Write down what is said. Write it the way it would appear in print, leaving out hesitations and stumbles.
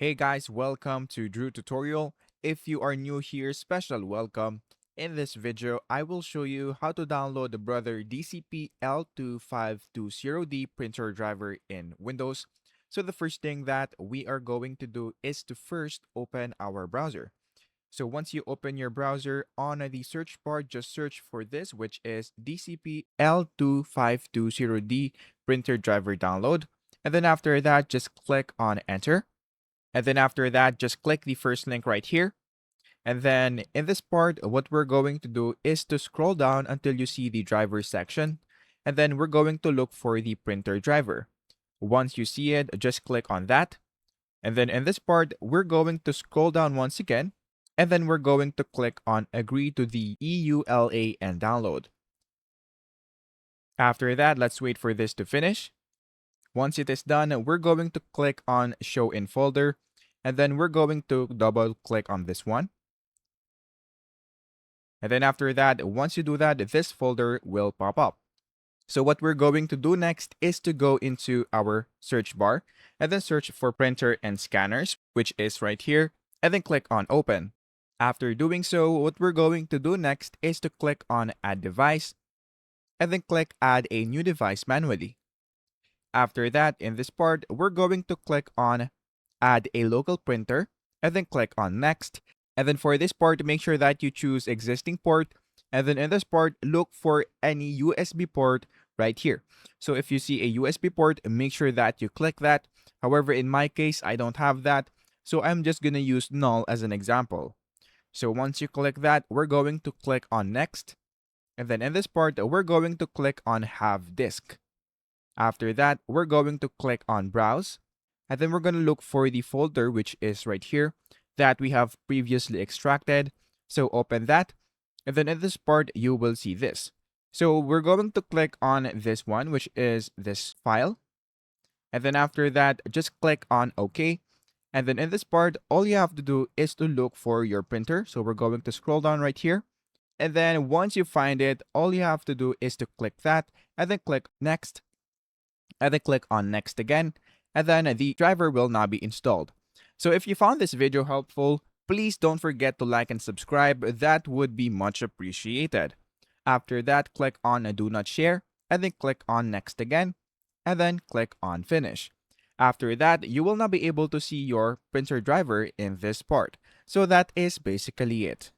Hey guys, welcome to Drew Tutorial. If you are new here, special welcome. In this video, I will show you how to download the brother DCP L2520D printer driver in Windows. So the first thing that we are going to do is to first open our browser. So once you open your browser, on the search bar, just search for this, which is DCP L2520D printer driver download. And then after that, just click on enter. And then after that, just click the first link right here. And then in this part, what we're going to do is to scroll down until you see the driver section. And then we're going to look for the printer driver. Once you see it, just click on that. And then in this part, we're going to scroll down once again. And then we're going to click on agree to the EULA and download. After that, let's wait for this to finish. Once it is done, we're going to click on show in folder, and then we're going to double click on this one. And then after that, once you do that, this folder will pop up. So what we're going to do next is to go into our search bar and then search for printer and scanners, which is right here, and then click on open. After doing so, what we're going to do next is to click on add device and then click add a new device manually. After that, in this part, we're going to click on add a local printer and then click on next. And then for this part, make sure that you choose existing port. And then in this part, look for any USB port right here. So if you see a USB port, make sure that you click that. However, in my case, I don't have that. So I'm just going to use null as an example. So once you click that, we're going to click on next. And then in this part, we're going to click on have disk. After that, we're going to click on browse, and then we're going to look for the folder, which is right here, that we have previously extracted. So open that, and then in this part, you will see this. So we're going to click on this one, which is this file. And then after that, just click on OK. And then in this part, all you have to do is to look for your printer. So we're going to scroll down right here. And then once you find it, all you have to do is to click that, and then click next. And then click on next again, and then the driver will now be installed. So if you found this video helpful, please don't forget to like and subscribe. That would be much appreciated. After that, click on do not share, and then click on next again, and then click on finish. After that, you will now be able to see your printer driver in this part. So that is basically it.